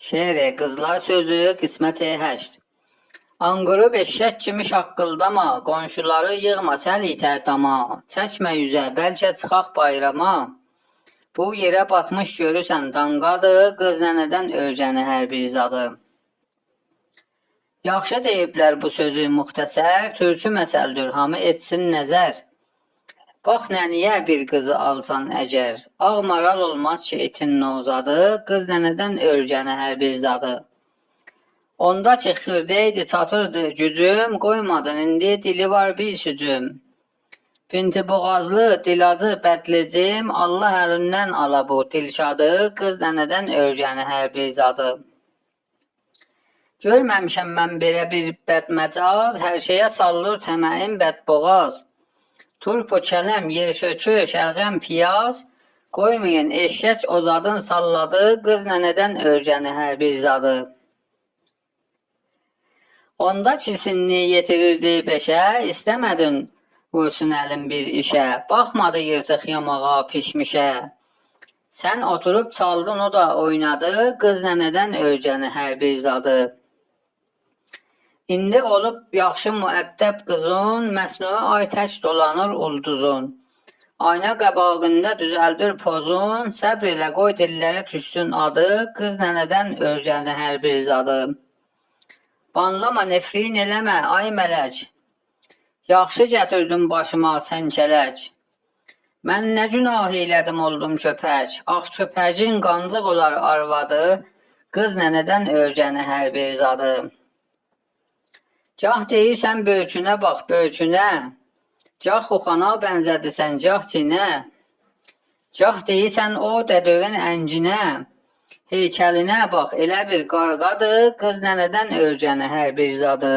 Şeiri qızlar sözü qismət 8. Anqırıb eşşək kimi şaqqıldama, qonşuları yığma səlitə dama. Çəkmə yüzə, bəlkə çıxaq bayrama. Bu yerə batmış görürsən danqadır, qız nənədən ölcəni hər bir zadı. Yaxşı deyiblər bu sözü muxtəsər, türkü məsəldir, hamı etsin nəzər. Bax nəniyə bir qızı alsan əgər, ağ maral olmaz ki itin nozadı, qız nənədən ölcəni hər bir zadı. Onda ki xırdeydi çatırdı gücüm, qoymadın indi dili var bir sücüm. Binti boğazlı, dilacı, bədlicim, Allah əlindən ala bu dilşadı, qız nənədən ölcəni hər bir zadı. Görməmişəm mən belə bir bədməcaz, hər şeyə sallır təməyin bədboğaz. Turp o kələm, yerşökü, şəlğəm piyaz, qoymayın eşşək o zadın salladı, qız nənədən ölcəni hər bir zadı. Onda ki sinni yetirirdi beşə, istəmədin vursun əlin bir işə, baxmadı yırtıq yamağa pişmişə. Sən oturub çaldın o da oynadı, qız nənədən ölcəni hər bir zadı. İndi olub yaxşı müəddəb qızın, məsnui ay tək dolanır ulduzun. Ayna qabağında düzəldir pozun, səbr elə qoy dillərə düşsün adı, qız nənədən ölcəni hər bir zadı. Banlama, nefrin eləmə, ay mələk, yaxşı gətirdin başıma sən kələk. Mən nə günah eylədim oldum köpək, ax köpəyin qancıq olar arvadı, qız nənədən ölcəni hər bir zadı. Gah deyirsən böykünə bax böykünə, gah xoxana bənzədisən gah cinə. Gah deyirsən o dədövün ənginə, heykəlinə bax elə bir qarğadır, qız nənədən ölcəni hər bir zadı.